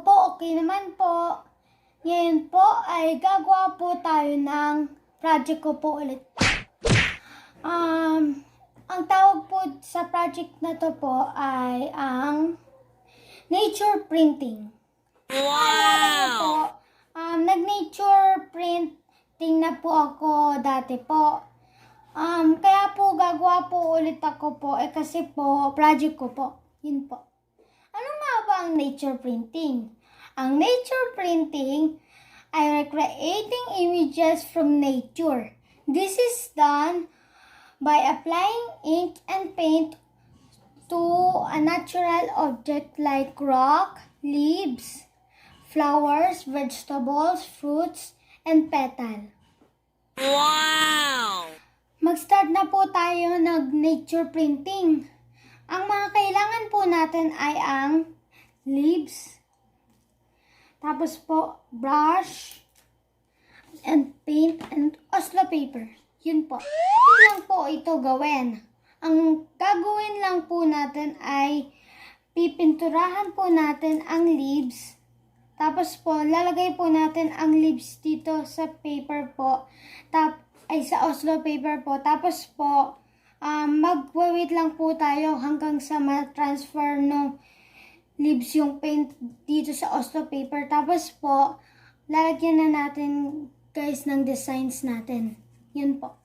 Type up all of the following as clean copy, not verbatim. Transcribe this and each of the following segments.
po, okay naman po. Ngayon po ay gagawa po tayo ng project ko po ulit. Ang tawag po sa project na to po ay ang nature printing. Wow! Nag-nature printing na po ako dati po. Kaya po gagawa po ulit ako po kasi po project ko po. Yun po. Ano nga ba ang nature printing? Ang nature printing ay recreating images from nature. This is done by applying ink and paint to a natural object like rock, leaves, flowers, vegetables, fruits, and petal. Wow! Mag-start na po tayo nag-nature printing. Ang mga kailangan po natin ay ang leaves, tapos po brush, and paint, and Oslo paper. Yun po. Hindi lang po ito gawin. Ang gagawin lang po natin ay pipinturahan po natin ang leaves. Tapos po, lalagay po natin ang leaves dito sa paper po. Sa Oslo paper po. Tapos po, mag-wait lang po tayo hanggang sa ma-transfer ng leaves yung paint dito sa Oslo paper. Tapos po, lalagyan na natin guys ng designs natin. Yun po.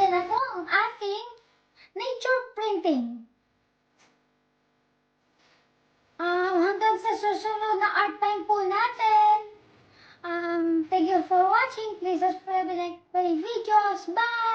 Yan na po ang ating nature printing. Hanggang sa susunod na art time po natin. Thank you for watching. Please subscribe and like my videos. Bye!